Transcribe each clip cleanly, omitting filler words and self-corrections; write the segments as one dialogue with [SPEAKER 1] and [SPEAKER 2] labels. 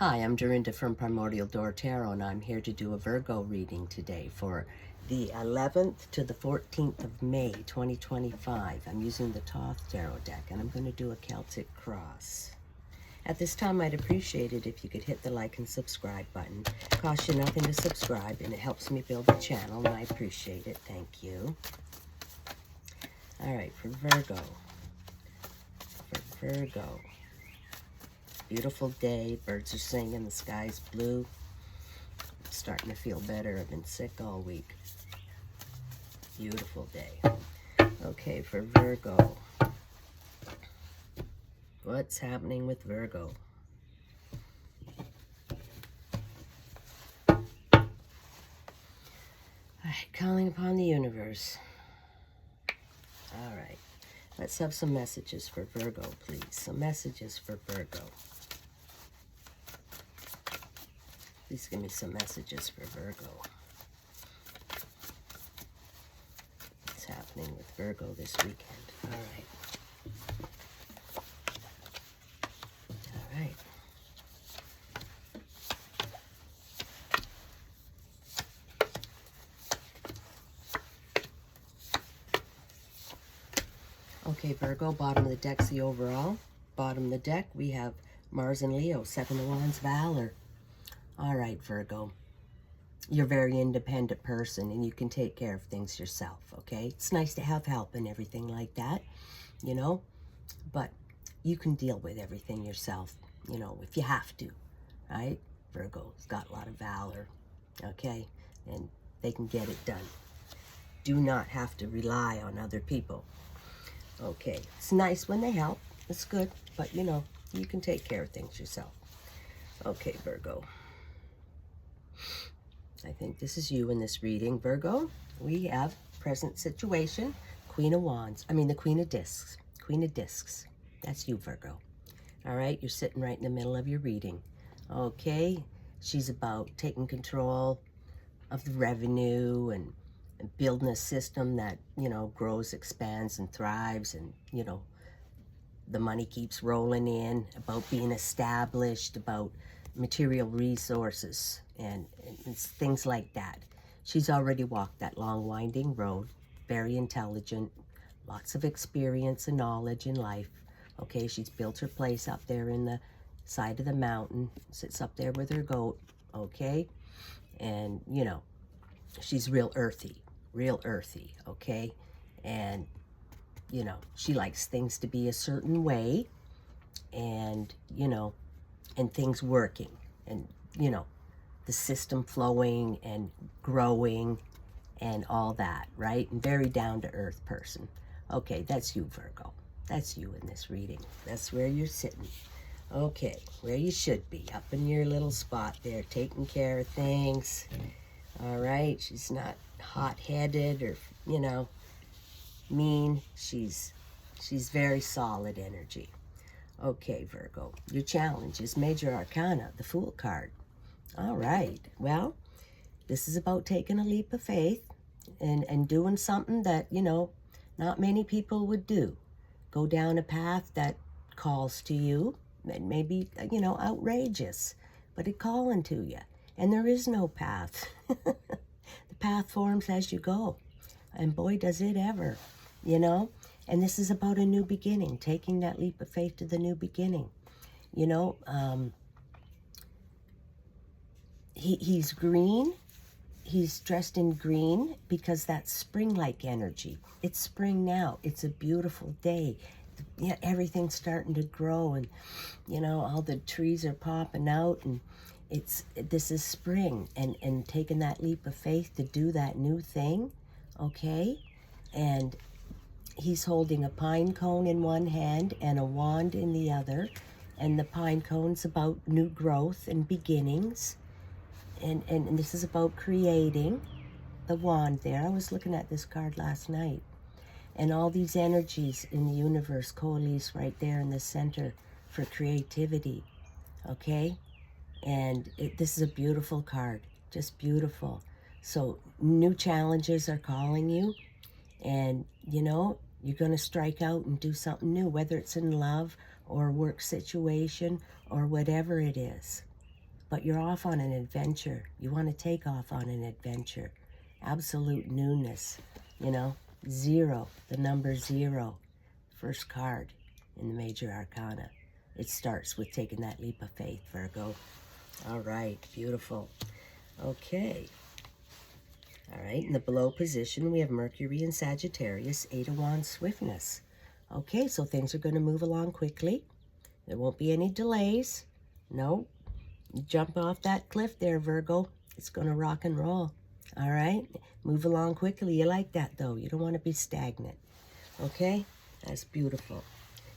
[SPEAKER 1] Hi, I'm Dorinda from PrimordialDor Tarot, and I'm here to do a Virgo reading today for the 11th to the 14th of May, 2025. I'm using the Thoth Tarot deck, and I'm going to do a Celtic cross. At this time, I'd appreciate it if you could hit the like and subscribe button. It costs you nothing to subscribe, and it helps me build the channel, and I appreciate it. Thank you. All right, for Virgo. Beautiful day, birds are singing, the sky's blue. I'm starting to feel better. I've been sick all week. Beautiful day. Okay, for Virgo. What's happening with Virgo? All right, calling upon the universe. All right, let's have some messages for Virgo, please. Some messages for Virgo. Please give me some messages for Virgo. What's happening with Virgo this weekend? All right. All right. Okay, Virgo, bottom of the deck's the overall. Bottom of the deck, we have Mars and Leo, Seven of Wands, Valor. All right, Virgo. You're a very independent person, and you can take care of things yourself, okay? It's nice to have help and everything like that, you know? But you can deal with everything yourself, you know, if you have to, right? Virgo's got a lot of valor, okay? And they can get it done. Do not have to rely on other people. Okay, it's nice when they help. It's good, but, you know, you can take care of things yourself. Okay, Virgo. I think this is you in this reading, Virgo. We have present situation, Queen of Wands. I mean, the Queen of Discs. Queen of Discs. That's you, Virgo. All right, you're sitting right in the middle of your reading. Okay, she's about taking control of the revenue and building a system that, you know, grows, expands, and thrives, and, you know, the money keeps rolling in, about being established, about material resources and things like that. She's already walked that long, winding road, very intelligent, lots of experience and knowledge in life. Okay, she's built her place up there in the side of the mountain, sits up there with her goat, okay? And, you know, she's real earthy, okay? And, you know, she likes things to be a certain way and, you know, and things working and, you know, the system flowing and growing and all that, right? And very down-to-earth person. Okay, that's you, Virgo. That's you in this reading. That's where you're sitting. Okay, where you should be, up in your little spot there, taking care of things. All right, she's not hot-headed or, you know, mean. She's very solid energy. Okay, Virgo, your challenge is Major Arcana, the Fool card. All right, well, this is about taking a leap of faith and doing something that, you know, not many people would do. Go down a path that calls to you, and maybe, you know, outrageous, but it's calling to you. And there is no path. The path forms as you go. And boy, does it ever, you know? And this is about a new beginning, taking that leap of faith to the new beginning. You know, he's green. He's dressed in green because that's spring-like energy. It's spring now. It's a beautiful day. Yeah, everything's starting to grow, and, you know, all the trees are popping out, and this is spring, and taking that leap of faith to do that new thing, okay? And he's holding a pine cone in one hand and a wand in the other, and the pine cone's about new growth and beginnings, and this is about creating. The wand there, I was looking at this card last night, and all these energies in the universe coalesce right there in the center for creativity, okay? And this is a beautiful card, just beautiful. So new challenges are calling you, and, you know, you're going to strike out and do something new, whether it's in love or work situation or whatever it is. but you're off on an adventure. You want to take off on an adventure. Absolute newness, you know. 0, the number 0, first card in the major arcana. It starts with taking that leap of faith, Virgo. All right, beautiful. Okay. All right, in the below position, we have Mercury and Sagittarius, 8 of Wands, swiftness. Okay, so things are going to move along quickly. There won't be any delays. No. You jump off that cliff there, Virgo. It's going to rock and roll. All right? Move along quickly. You like that, though. You don't want to be stagnant. Okay? That's beautiful.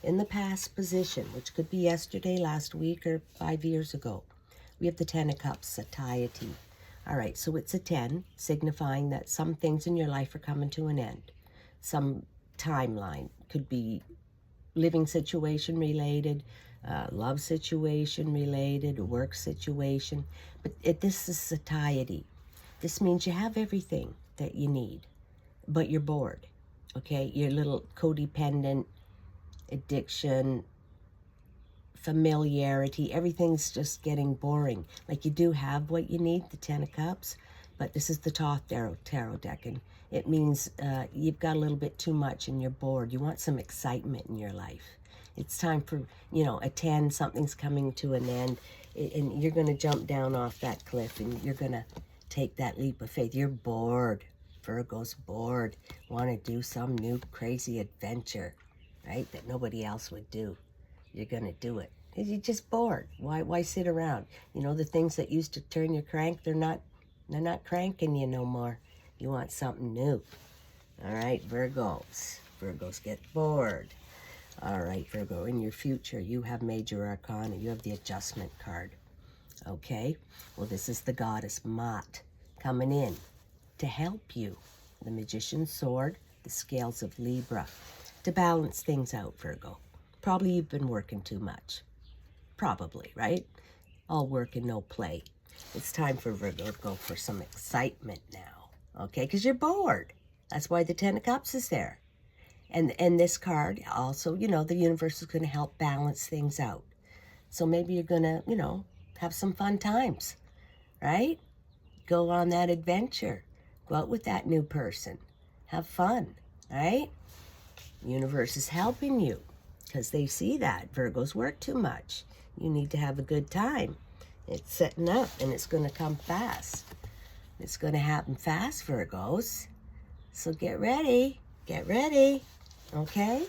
[SPEAKER 1] In the past position, which could be yesterday, last week, or 5 years ago, we have the 10 of Cups, satiety. All right, so it's a 10, signifying that some things in your life are coming to an end. Some timeline. Could be living situation related, love situation related, work situation. But this is satiety. This means you have everything that you need, but you're bored. Okay, you're a little codependent, addiction, familiarity, everything's just getting boring. Like, you do have what you need, the 10 of Cups, but this is the Thoth tarot deck, and it means you've got a little bit too much and you're bored. You want some excitement in your life. It's time for, you know, a 10, something's coming to an end, and you're going to jump down off that cliff, and you're going to take that leap of faith. You're bored. Virgo's bored. Want to do some new crazy adventure, right, that nobody else would do. You're going to do it. You're just bored. Why sit around? You know, the things that used to turn your crank, they're not cranking you no more. You want something new. All right, Virgos. Virgos get bored. All right, Virgo, in your future, you have major arcana. You have the adjustment card. Okay? Well, this is the goddess Mot coming in to help you. The magician's sword, the scales of Libra, to balance things out, Virgo. Probably you've been working too much. Probably, right? All work and no play. It's time for Virgo to go for some excitement now, okay? Because you're bored. That's why the 10 of Cups is there. And this card also, you know, the universe is going to help balance things out. So maybe you're going to, you know, have some fun times, right? Go on that adventure. Go out with that new person. Have fun, right? The universe is helping you because they see that Virgos work too much. You need to have a good time. It's setting up, and it's going to come fast. It's going to happen fast, Virgos. So get ready. Get ready. Okay?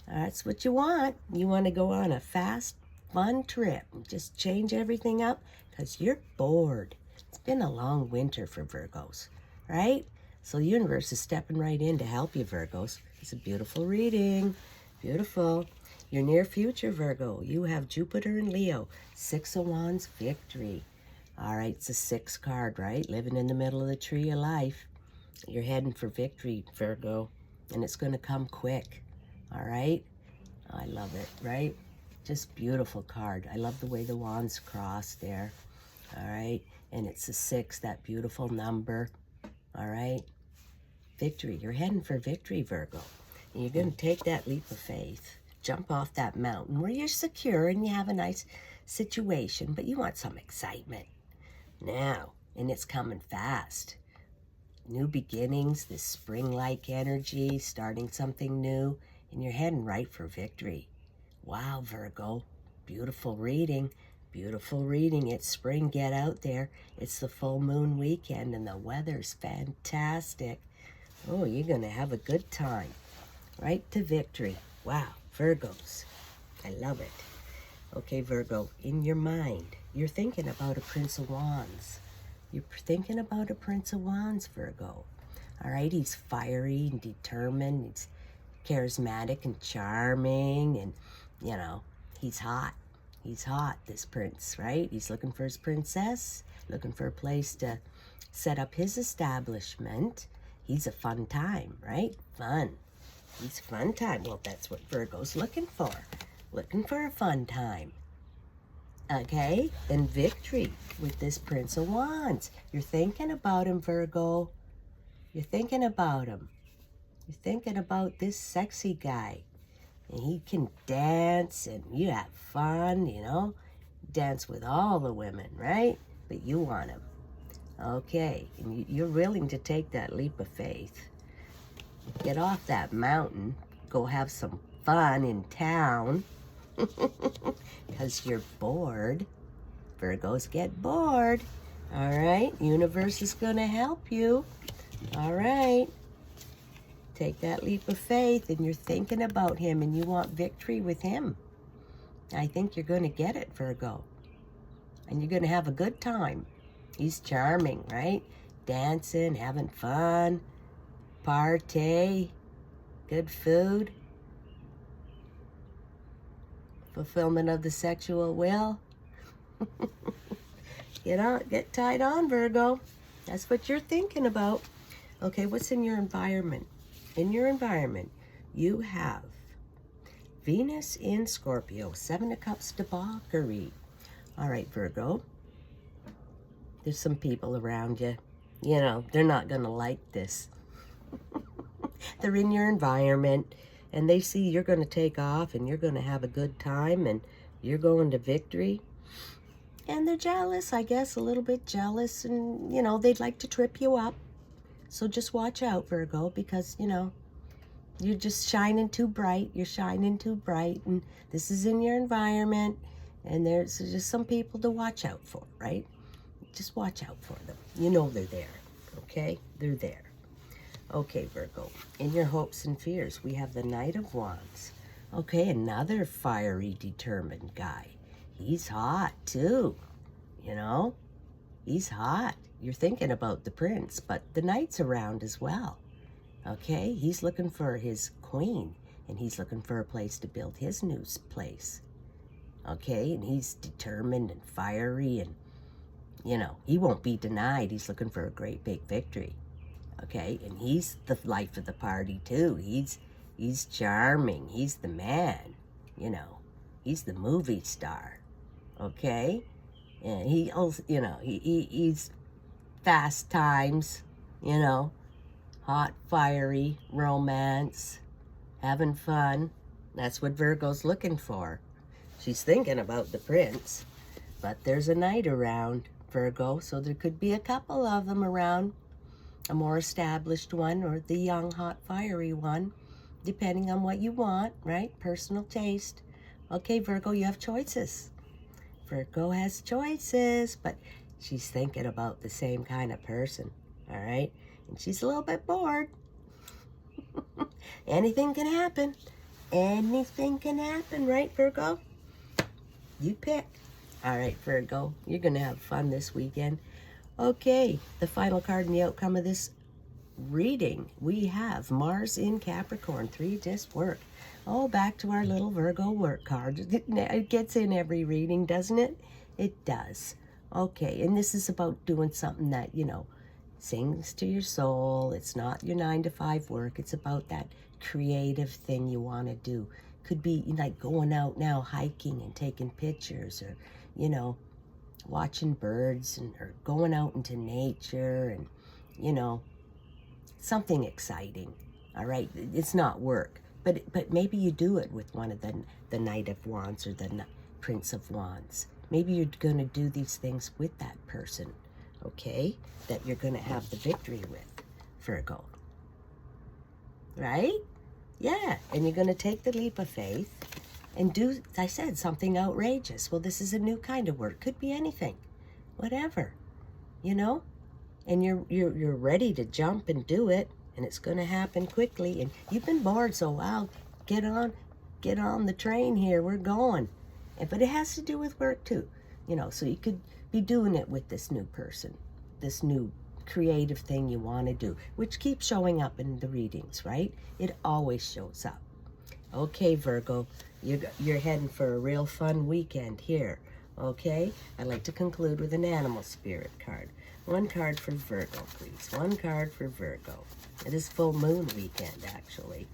[SPEAKER 1] That's what you want. You want to go on a fast, fun trip. Just change everything up because you're bored. It's been a long winter for Virgos, right? So the universe is stepping right in to help you, Virgos. It's a beautiful reading. Beautiful. Your near future, Virgo, you have Jupiter and Leo. 6 of Wands, victory. All right, it's a 6 card, right? Living in the middle of the tree of life. You're heading for victory, Virgo, and it's going to come quick. All right? I love it, right? Just beautiful card. I love the way the wands cross there. All right? And it's a 6, that beautiful number. All right? Victory. You're heading for victory, Virgo. And you're going to take that leap of faith. Jump off that mountain where you're secure and you have a nice situation, but you want some excitement now, and it's coming fast. New beginnings, this spring-like energy, starting something new, and you're heading right for victory. Wow, Virgo, beautiful reading. Beautiful reading. It's spring. Get out there. It's the full moon weekend, and the weather's fantastic. Oh, you're going to have a good time. Right to victory. Wow. Virgos, I love it. Okay, Virgo, in your mind, you're thinking about a Prince of Wands. You're thinking about a Prince of Wands, Virgo. All right, he's fiery and determined. He's charismatic and charming, and, you know, he's hot. He's hot, this prince, right? He's looking for his princess, looking for a place to set up his establishment. He's a fun time, right? Fun. He's a fun time. Well, that's what Virgo's looking for. Looking for a fun time. Okay? And victory with this Prince of Wands. You're thinking about him, Virgo. You're thinking about him. You're thinking about this sexy guy. And he can dance, and you have fun, you know. dance with all the women, right? But you want him. Okay, and you're willing to take that leap of faith. Get off that mountain. Go have some fun in town. Because you're bored. Virgos get bored. All right, universe is going to help you. All right. Take that leap of faith, and you're thinking about him, and you want victory with him. I think you're going to get it, Virgo. And you're going to have a good time. He's charming, right? Dancing, having fun, party, good food, fulfillment of the sexual will. Get tied on, Virgo. That's what you're thinking about. Okay, what's in your environment? In your environment, you have Venus in Scorpio, 7 of Cups debauchery. All right, Virgo. There's some people around you. You know, they're not going to like this. They're in your environment, and they see you're going to take off, and you're going to have a good time, and you're going to victory. And they're jealous, I guess, a little bit jealous, and, you know, they'd like to trip you up. So just watch out, Virgo, because, you know, you're just shining too bright. You're shining too bright, and this is in your environment, and there's just some people to watch out for, right? Just watch out for them. You know they're there, okay? They're there. Okay, Virgo, in your hopes and fears, we have the Knight of Wands. Okay, another fiery, determined guy. He's hot, too, you know? He's hot. You're thinking about the prince, but the knight's around as well. Okay, he's looking for his queen, and he's looking for a place to build his new place. Okay, and he's determined and fiery, and, you know, he won't be denied. He's looking for a great big victory. Okay, and he's the life of the party, too. He's charming. He's the man, you know. He's the movie star. Okay, and he also, you know, he's fast times, you know, hot, fiery, romance, having fun. That's what Virgo's looking for. She's thinking about the prince, but there's a knight around, Virgo, so there could be a couple of them around, a more established one or the young, hot, fiery one, depending on what you want, right? Personal taste. Okay, Virgo, you have choices. Virgo has choices, but she's thinking about the same kind of person, all right? And she's a little bit bored. Anything can happen. Anything can happen, right, Virgo? You pick. All right, Virgo, you're going to have fun this weekend. Okay, the final card in the outcome of this reading, we have Mars in Capricorn, 3-disc work. Oh, back to our little Virgo work card. It gets in every reading, doesn't it? It does. Okay, and this is about doing something that, you know, sings to your soul. It's not your 9-to-5 work. It's about that creative thing you want to do. Could be like going out now hiking and taking pictures, or, you know, watching birds, and or going out into nature, and, you know, something exciting. All right, it's not work. But maybe you do it with one of the Knight of Wands or the Prince of Wands. Maybe you're going to do these things with that person, okay, that you're going to have the victory with, Virgo. Right? Yeah, and you're going to take the leap of faith and do, as I said, something outrageous. Well, this is a new kind of work. Could be anything, whatever, you know? And you're ready to jump and do it. And it's going to happen quickly. And you've been bored, so wow, get on the train here. We're going. But it has to do with work too, you know. So you could be doing it with this new person, this new creative thing you want to do, which keeps showing up in the readings, right? It always shows up. Okay, Virgo, you're heading for a real fun weekend here. Okay, I'd like to conclude with an animal spirit card. One card for Virgo, please. One card for Virgo. It is full moon weekend, actually.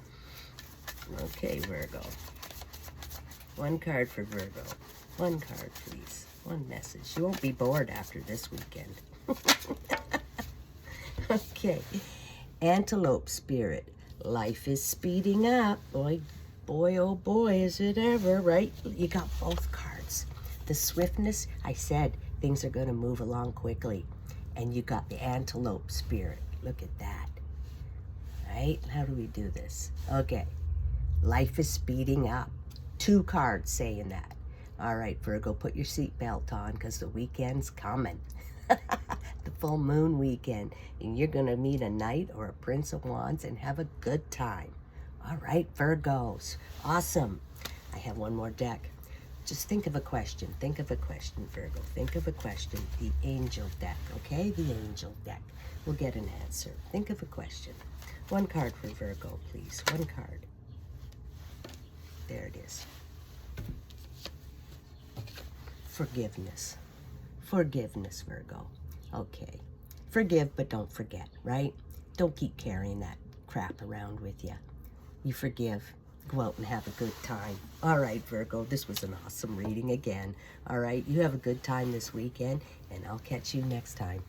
[SPEAKER 1] Okay, Virgo. One card for Virgo. One card, please. One message. You won't be bored after this weekend. Okay. Antelope spirit. Life is speeding up. Boy, oh boy, is it ever, right? You got both cards. The swiftness, I said things are going to move along quickly. And you got the antelope spirit. Look at that. Right? How do we do this? Okay. Life is speeding up. 2 cards saying that. All right, Virgo, put your seatbelt on because the weekend's coming. The full moon weekend. And you're going to meet a knight or a prince of wands and have a good time. All right, Virgos. Awesome. I have one more deck. Just think of a question. Think of a question, Virgo. Think of a question. The angel deck, okay? The angel deck. We'll get an answer. Think of a question. 1 card for Virgo, please. 1 card. There it is. Forgiveness. Forgiveness, Virgo. Okay. Forgive, but don't forget, right? Don't keep carrying that crap around with you. You forgive. Go out and have a good time. All right, Virgo, this was an awesome reading again. All right, you have a good time this weekend, and I'll catch you next time.